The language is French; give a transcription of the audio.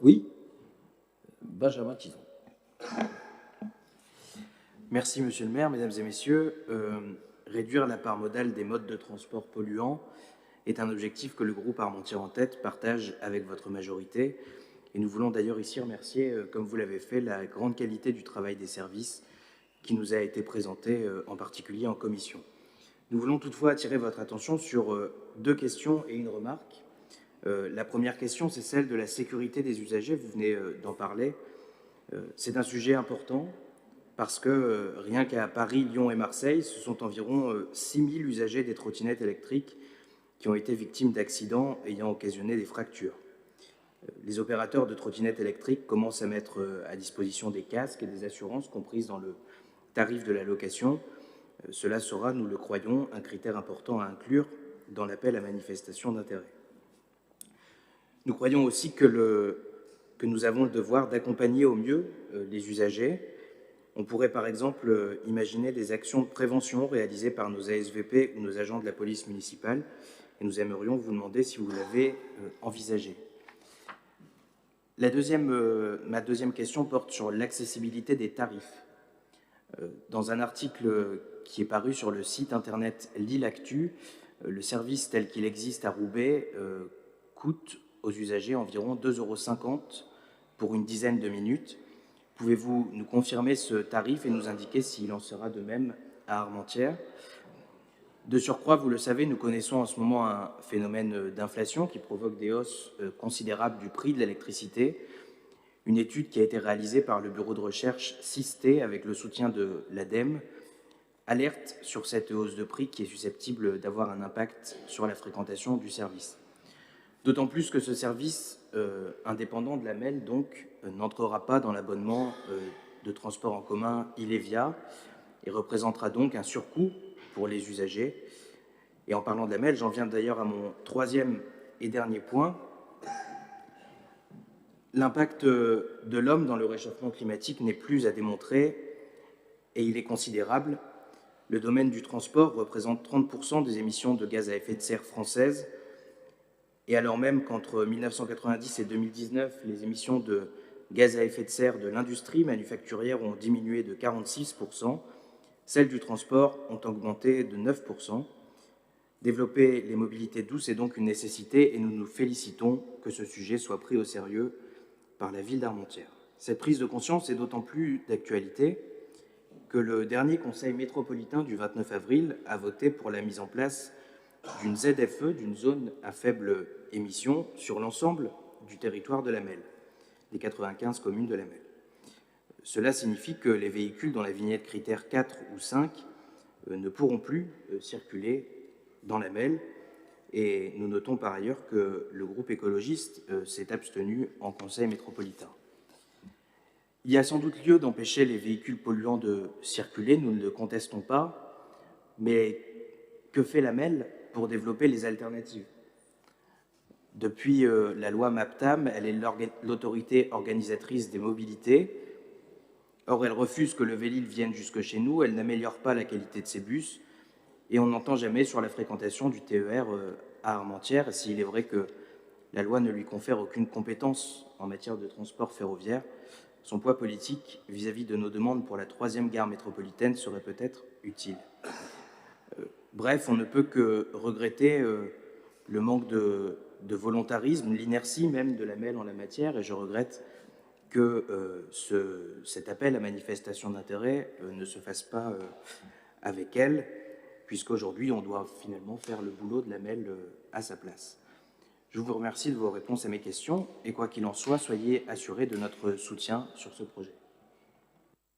Oui, Benjamin Tison. Merci, Monsieur le maire. Mesdames et messieurs, réduire la part modale des modes de transport polluants est un objectif que le groupe Armentières en tête partage avec votre majorité. Et nous voulons d'ailleurs ici remercier, comme vous l'avez fait, la grande qualité du travail des services qui nous a été présenté, en particulier en commission. Nous voulons toutefois attirer votre attention sur deux questions et une remarque. La première question, c'est celle de la sécurité des usagers. Vous venez d'en parler. C'est un sujet important parce que rien qu'à Paris, Lyon et Marseille, ce sont environ 6 000 usagers des trottinettes électriques qui ont été victimes d'accidents ayant occasionné des fractures. Les opérateurs de trottinettes électriques commencent à mettre à disposition des casques et des assurances comprises dans le tarif de la location. Cela sera, nous le croyons, un critère important à inclure dans l'appel à manifestation d'intérêt. Nous croyons aussi que nous avons le devoir d'accompagner au mieux les usagers. On pourrait par exemple imaginer des actions de prévention réalisées par nos ASVP ou nos agents de la police municipale, et nous aimerions vous demander si vous l'avez envisagé. Ma deuxième question porte sur l'accessibilité des tarifs. Dans un article qui est paru sur le site internet Lille Actu, le service tel qu'il existe à Roubaix coûte aux usagers environ 2,50 € pour une dizaine de minutes. Pouvez-vous nous confirmer ce tarif et nous indiquer s'il en sera de même à Armentières? De surcroît, vous le savez, nous connaissons en ce moment un phénomène d'inflation qui provoque des hausses considérables du prix de l'électricité. Une étude qui a été réalisée par le bureau de recherche SIST avec le soutien de l'ADEME alerte sur cette hausse de prix qui est susceptible d'avoir un impact sur la fréquentation du service. D'autant plus que ce service indépendant de la MEL donc n'entrera pas dans l'abonnement de transport en commun Ilevia et représentera donc un surcoût pour les usagers. Et en parlant de la MEL, j'en viens d'ailleurs à mon troisième et dernier point. L'impact de l'homme dans le réchauffement climatique n'est plus à démontrer et il est considérable. Le domaine du transport représente 30% des émissions de gaz à effet de serre françaises. Et alors même qu'entre 1990 et 2019, les émissions de gaz à effet de serre de l'industrie manufacturière ont diminué de 46%, celles du transport ont augmenté de 9%. Développer les mobilités douces est donc une nécessité et nous nous félicitons que ce sujet soit pris au sérieux par la ville d'Armentières. Cette prise de conscience est d'autant plus d'actualité que le dernier conseil métropolitain du 29 avril a voté pour la mise en place d'une ZFE, d'une zone à faible émission, sur l'ensemble du territoire de la MEL, des 95 communes de la MEL. Cela signifie que les véhicules dont la vignette critère 4 ou 5 ne pourront plus circuler dans la MEL. Et nous notons par ailleurs que le groupe écologiste s'est abstenu en conseil métropolitain. Il y a sans doute lieu d'empêcher les véhicules polluants de circuler, nous ne le contestons pas, mais que fait la MEL pour développer les alternatives? Depuis la loi MAPTAM, elle est l'autorité organisatrice des mobilités. Or, elle refuse que le Vélil vienne jusque chez nous, elle n'améliore pas la qualité de ses bus, et on n'entend jamais sur la fréquentation du TER à Armentières, s'il est vrai que la loi ne lui confère aucune compétence en matière de transport ferroviaire. Son poids politique vis-à-vis de nos demandes pour la 3e gare métropolitaine serait peut-être utile. Bref, on ne peut que regretter le manque de volontarisme, l'inertie même de la MEL en la matière, et je regrette que cet appel à manifestation d'intérêt ne se fasse pas avec elle, puisqu'aujourd'hui, on doit finalement faire le boulot de la MEL à sa place. Je vous remercie de vos réponses à mes questions, et quoi qu'il en soit, soyez assurés de notre soutien sur ce projet.